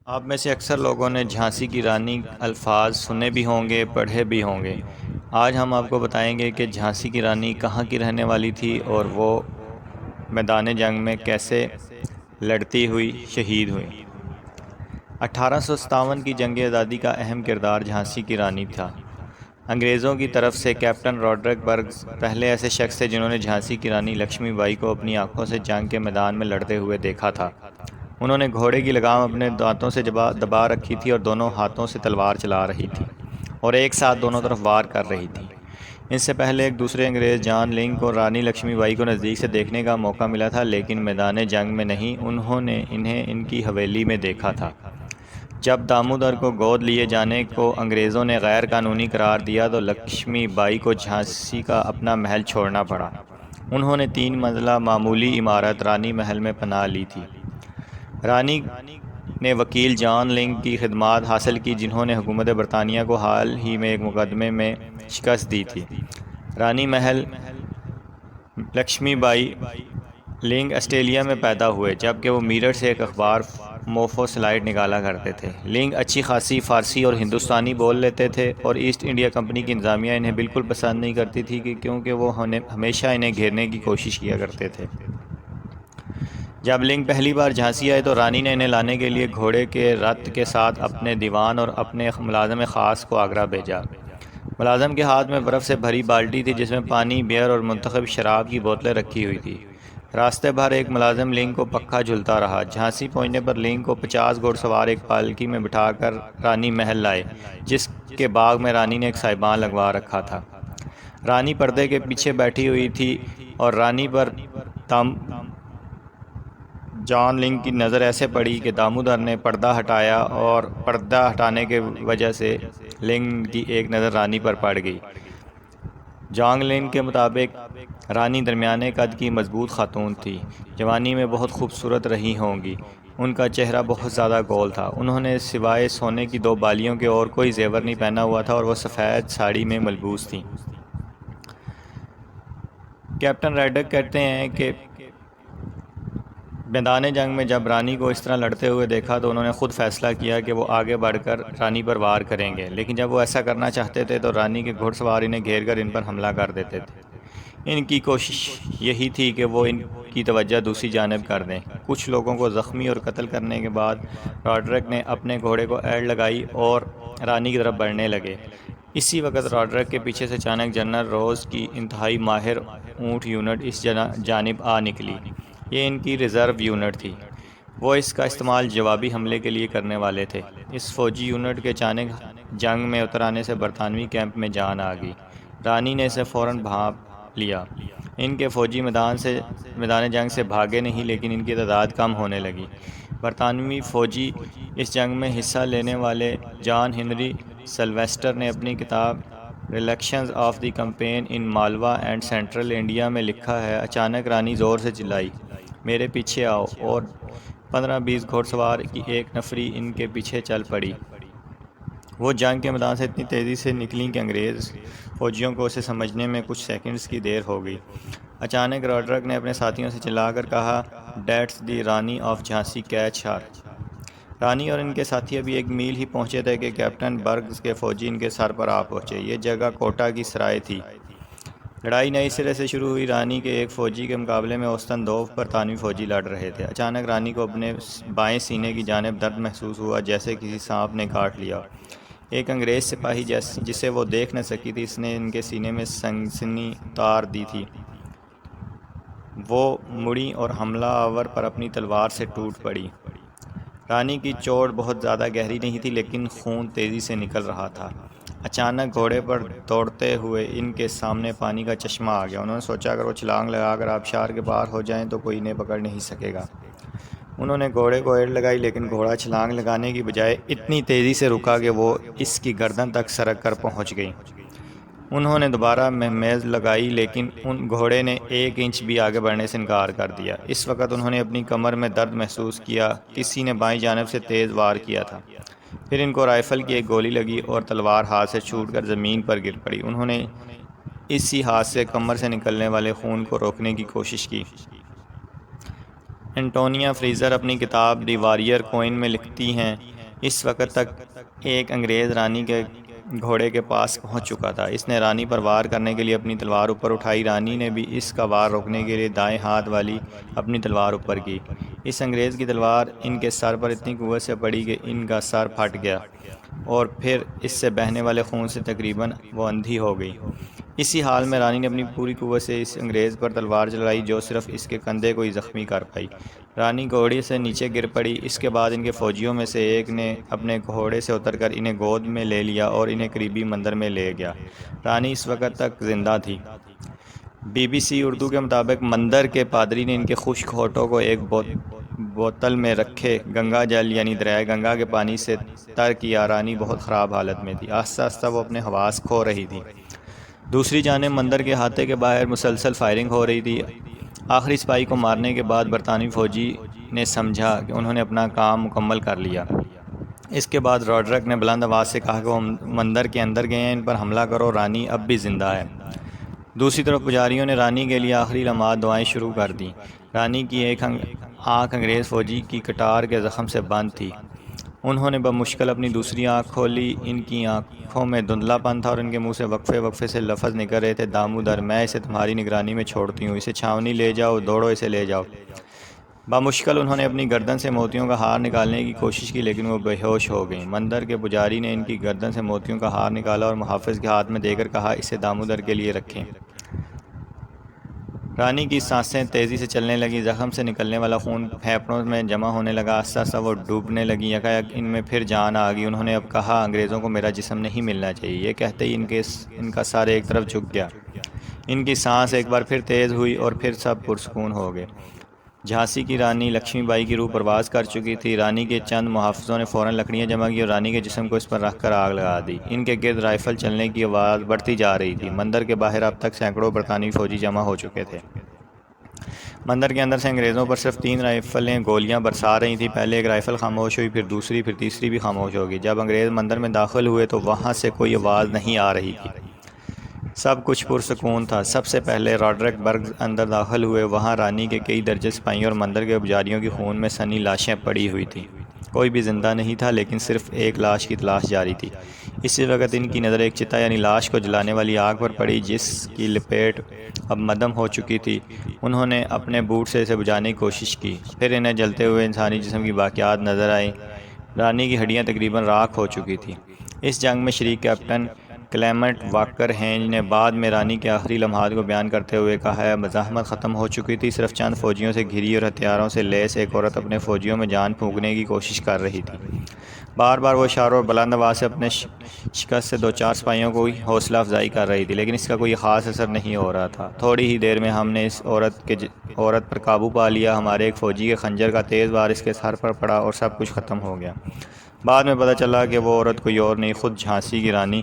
آپ میں سے اکثر لوگوں نے جھانسی کی رانی الفاظ سنے بھی ہوں گے، پڑھے بھی ہوں گے۔ آج ہم آپ کو بتائیں گے کہ جھانسی کی رانی کہاں کی رہنے والی تھی اور وہ میدان جنگ میں کیسے لڑتی ہوئی شہید ہوئی۔ 1857 کی جنگ آزادی کا اہم کردار جھانسی کی رانی تھا۔ انگریزوں کی طرف سے کیپٹن راڈرک برگس پہلے ایسے شخص تھے جنہوں نے جھانسی کی رانی لکشمی بائی کو اپنی آنکھوں سے جنگ کے میدان میں لڑتے ہوئے دیکھا تھا۔ انہوں نے گھوڑے کی لگام اپنے دانتوں سے دبا رکھی تھی اور دونوں ہاتھوں سے تلوار چلا رہی تھی اور ایک ساتھ دونوں طرف وار کر رہی تھی۔ اس سے پہلے ایک دوسرے انگریز جان لنگ کو رانی لکشمی بائی کو نزدیک سے دیکھنے کا موقع ملا تھا، لیکن میدان جنگ میں نہیں، انہوں نے انہیں ان کی حویلی میں دیکھا تھا۔ جب دامودر کو گود لیے جانے کو انگریزوں نے غیر قانونی قرار دیا تو لکشمی بائی کو جھانسی کا اپنا محل چھوڑنا پڑا۔ انہوں نے 3 منزلہ معمولی عمارت رانی محل میں پناہ لی تھی۔ رانی نے وکیل جان لنگ کی خدمات حاصل کی، جنہوں نے حکومت برطانیہ کو حال ہی میں ایک مقدمے میں شکست دی تھی۔ رانی محل لکشمی بائی لنگ آسٹریلیا میں پیدا ہوئے، جبکہ وہ میرٹھ سے ایک اخبار موفو سلائیڈ نکالا کرتے تھے۔ لنگ اچھی خاصی فارسی اور ہندوستانی بول لیتے تھے اور ایسٹ انڈیا کمپنی کی انتظامیہ انہیں بالکل پسند نہیں کرتی تھی کیونکہ وہ ہمیشہ انہیں گھیرنے کی کوشش کیا کرتے تھے۔ جب لنگ پہلی بار جھانسی آئے تو رانی نے انہیں لانے کے لیے گھوڑے کے رتھ کے ساتھ اپنے دیوان اور اپنے ملازم خاص کو آگرہ بھیجا۔ ملازم کے ہاتھ میں برف سے بھری بالٹی تھی جس میں پانی، بیئر اور منتخب شراب کی بوتلیں رکھی ہوئی تھی۔ راستے بھر ایک ملازم لنگ کو پکھا جھلتا رہا۔ جھانسی پہنچنے پر لنگ کو 50 گھوڑ سوار ایک پالکی میں بٹھا کر رانی محل لائے، جس کے باغ میں رانی نے ایک سائبان لگوا رکھا تھا۔ رانی پردے کے پیچھے بیٹھی ہوئی تھی اور رانی پر جان لنگ کی نظر ایسے پڑی کہ دامودر نے پردہ ہٹایا اور پردہ ہٹانے کی وجہ سے لنگ کی ایک نظر رانی پر پڑ گئی۔ جان لنگ کے مطابق رانی درمیانے قد کی مضبوط خاتون تھی، جوانی میں بہت خوبصورت رہی ہوں گی۔ ان کا چہرہ بہت زیادہ گول تھا۔ انہوں نے سوائے سونے کی 2 بالیوں کے اور کوئی زیور نہیں پہنا ہوا تھا اور وہ سفید ساڑی میں ملبوس تھیں۔ کیپٹن راڈرک کہتے ہیں کہ میدان جنگ میں جب رانی کو اس طرح لڑتے ہوئے دیکھا تو انہوں نے خود فیصلہ کیا کہ وہ آگے بڑھ کر رانی پر وار کریں گے، لیکن جب وہ ایسا کرنا چاہتے تھے تو رانی کے گھڑ سوار انہیں گھیر کر ان پر حملہ کر دیتے تھے۔ ان کی کوشش یہی تھی کہ وہ ان کی توجہ دوسری جانب کر دیں۔ کچھ لوگوں کو زخمی اور قتل کرنے کے بعد راڈرک نے اپنے گھوڑے کو ایڑ لگائی اور رانی کی طرف بڑھنے لگے۔ اسی وقت راڈرک کے پیچھے سے اچانک جنرل روز کی انتہائی ماہر اونٹ یونٹ اس جانب آ نکلی۔ یہ ان کی ریزرو یونٹ تھی۔ وہ اس کا استعمال جوابی حملے کے لیے کرنے والے تھے۔ اس فوجی یونٹ کے اچانک جنگ میں اتر آنے سے برطانوی کیمپ میں جان آ گئی۔ رانی نے اسے فوراً بھانپ لیا۔ ان کے فوجی میدان جنگ سے بھاگے نہیں، لیکن ان کی تعداد کم ہونے لگی۔ برطانوی فوجی اس جنگ میں حصہ لینے والے جان ہنری سلویسٹر نے اپنی کتاب recollections of the campaign in Malwa and Central India میں لکھا ہے، اچانک رانی زور سے چلائی، میرے پیچھے آؤ، اور 15-20 گھوڑ سوار کی ایک نفری ان کے پیچھے چل پڑی۔ وہ جنگ کے میدان سے اتنی تیزی سے نکلیں کہ انگریز فوجیوں کو اسے سمجھنے میں کچھ سیکنڈز کی دیر ہو گئی۔ اچانک راڈرک نے اپنے ساتھیوں سے چلا کر کہا، "that's the Rani of Jhansi, catch her". Rani اور ان کے ساتھی ابھی 1 میل ہی پہنچے تھے کہ کیپٹن برگس کے فوجی ان کے سر پر آ پہنچے۔ یہ جگہ کوٹا کی سرائے تھی۔ لڑائی نئی سرے سے شروع ہوئی۔ رانی کے ایک فوجی کے مقابلے میں اوسطاً 2 برطانوی فوجی لڑ رہے تھے۔ اچانک رانی کو اپنے بائیں سینے کی جانب درد محسوس ہوا، جیسے کسی سانپ نے کاٹ لیا۔ ایک انگریز سپاہی جسے وہ دیکھ نہ سکی تھی، اس نے ان کے سینے میں سنگنی اتار دی تھی۔ وہ مڑی اور حملہ آور پر اپنی تلوار سے ٹوٹ پڑی۔ رانی کی چوٹ بہت زیادہ گہری نہیں تھی، لیکن خون تیزی سے نکل رہا تھا۔ اچانک گھوڑے پر دوڑتے ہوئے ان کے سامنے پانی کا چشمہ آ گیا۔ انہوں نے سوچا اگر وہ چھلانگ لگا کر آبشار کے پار ہو جائیں تو کوئی انہیں پکڑ نہیں سکے گا۔ انہوں نے گھوڑے کو ایڑ لگائی، لیکن گھوڑا چھلانگ لگانے کی بجائے اتنی تیزی سے رکا کہ وہ اس کی گردن تک سرک کر پہنچ گئی۔ انہوں نے دوبارہ مہمیز لگائی، لیکن گھوڑے نے 1 انچ بھی آگے بڑھنے سے انکار کر دیا۔ اس وقت انہوں نے اپنی کمر میں درد محسوس کیا۔ کسی نے بائیں جانب سے تیز وار کیا تھا۔ پھر ان کو رائفل کی ایک گولی لگی اور تلوار ہاتھ سے چھوٹ کر زمین پر گر پڑی۔ انہوں نے اسی ہاتھ سے کمر سے نکلنے والے خون کو روکنے کی کوشش کی۔ انٹونیا فریزر اپنی کتاب دی واریر کوئن میں لکھتی ہیں، اس وقت تک ایک انگریز رانی کے گھوڑے کے پاس پہنچ چکا تھا۔ اس نے رانی پر وار کرنے کے لیے اپنی تلوار اوپر اٹھائی۔ رانی نے بھی اس کا وار روکنے کے لیے دائیں ہاتھ والی اپنی تلوار اوپر کی۔ اس انگریز کی تلوار ان کے سر پر اتنی قوت سے پڑی کہ ان کا سر پھٹ گیا اور پھر اس سے بہنے والے خون سے تقریباً وہ اندھی ہو گئی۔ اسی حال میں رانی نے اپنی پوری قوت سے اس انگریز پر تلوار چلائی جو صرف اس کے کندھے کو ہی زخمی کر پائی۔ رانی گھوڑے سے نیچے گر پڑی۔ اس کے بعد ان کے فوجیوں میں سے ایک نے اپنے گھوڑے سے اتر کر انہیں گود میں لے لیا اور انہیں قریبی مندر میں لے گیا۔ رانی اس وقت تک زندہ تھی۔ BBC اردو کے مطابق مندر کے پادری نے ان کے خشک ہونٹوں کو ایک بوتل میں رکھے گنگا جل یعنی دریائے گنگا کے پانی سے تر کیا۔ رانی بہت خراب حالت میں تھی۔ آہستہ آہستہ وہ اپنے حواس کھو رہی تھی۔ دوسری جانب مندر کے احاطے کے باہر مسلسل فائرنگ ہو رہی تھی۔ آخری سپاہی کو مارنے کے بعد برطانوی فوجی نے سمجھا کہ انہوں نے اپنا کام مکمل کر لیا۔ اس کے بعد راڈرک نے بلند آواز سے کہا کہ وہ مندر کے اندر گئے ہیں، ان پر حملہ کرو، رانی اب بھی زندہ ہے۔ دوسری طرف پجاریوں نے رانی کے لیے آخری لمحات دعائیں شروع کر دیں۔ رانی کی ایک آنکھ انگریز فوجی کی کٹار کے زخم سے بند تھی۔ انہوں نے بمشکل اپنی دوسری آنکھ کھولی۔ ان کی آنکھوں میں دھندلا پن تھا اور ان کے منہ سے وقفے وقفے سے لفظ نکل رہے تھے، دامودر، میں اسے تمہاری نگرانی میں چھوڑتی ہوں، اسے چھاونی لے جاؤ، دوڑو اسے لے جاؤ۔ بمشکل انہوں نے اپنی گردن سے موتیوں کا ہار نکالنے کی کوشش کی لیکن وہ بے ہوش ہو گئیں۔ مندر کے پجاری نے ان کی گردن سے موتیوں کا ہار نکالا اور محافظ کے ہاتھ میں دے کر کہا، اسے دامودر کے لیے رکھیں۔ رانی کی سانسیں تیزی سے چلنے لگیں، زخم سے نکلنے والا خون پھیپھڑوں میں جمع ہونے لگا، آہستہ آہستہ وہ ڈوبنے لگیں۔ یکایک ان میں پھر جان آ گئی۔ انہوں نے اب کہا، انگریزوں کو میرا جسم نہیں ملنا چاہیے۔ یہ کہتے ہی ان کا سر ایک طرف جھک گیا۔ ان کی سانس ایک بار پھر تیز ہوئی اور پھر سب پرسکون ہو گئے۔ جھانسی کی رانی لکشمی بائی کی روح پرواز کر چکی تھی۔ رانی کے چند محافظوں نے فوراً لکڑیاں جمع کی اور رانی کے جسم کو اس پر رکھ کر آگ لگا دی۔ ان کے گرد رائفل چلنے کی آواز بڑھتی جا رہی تھی۔ مندر کے باہر اب تک سینکڑوں برطانوی فوجی جمع ہو چکے تھے۔ مندر کے اندر سے انگریزوں پر صرف 3 رائفلیں گولیاں برسا رہی تھیں۔ پہلے ایک رائفل خاموش ہوئی، پھر دوسری، پھر تیسری بھی خاموش ہو گئی۔ جب انگریز مندر میں داخل ہوئے تو وہاں سے کوئی آواز نہیں آ رہی تھی۔ سب کچھ پرسکون تھا۔ سب سے پہلے راڈرک برگ اندر داخل ہوئے۔ وہاں رانی کے کئی درجن سپاہیوں اور مندر کے پجاریوں کی خون میں سنی لاشیں پڑی ہوئی تھیں۔ کوئی بھی زندہ نہیں تھا لیکن صرف ایک لاش کی تلاش جاری تھی۔ اسی وقت ان کی نظر ایک چتا یعنی لاش کو جلانے والی آگ پر پڑی جس کی لپیٹ اب مدھم ہو چکی تھی۔ انہوں نے اپنے بوٹ سے اسے بجھانے کی کوشش کی، پھر انہیں جلتے ہوئے انسانی جسم کی باقیات نظر آئیں۔ رانی کی ہڈیاں تقریباً راکھ ہو چکی تھیں۔ اس جنگ میں شریک کیپٹن کلیمنٹ واکر ہینج نے بعد میں رانی کے آخری لمحات کو بیان کرتے ہوئے کہا ہے، مزاحمت ختم ہو چکی تھی، صرف چند فوجیوں سے گھری اور ہتھیاروں سے لیس ایک عورت اپنے فوجیوں میں جان پھونکنے کی کوشش کر رہی تھی۔ بار بار وہ اشاروں اور بلند آواز سے اپنے شکست سے 2-4 سپاہیوں کو حوصلہ افزائی کر رہی تھی لیکن اس کا کوئی خاص اثر نہیں ہو رہا تھا۔ تھوڑی ہی دیر میں ہم نے اس عورت پر قابو پا لیا۔ ہمارے ایک فوجی کے خنجر کا تیز وار اس کے سر پر پڑا اور سب کچھ ختم ہو گیا۔ بعد میں پتہ چلا کہ وہ عورت کوئی اور نہیں، خود جھانسی کی رانی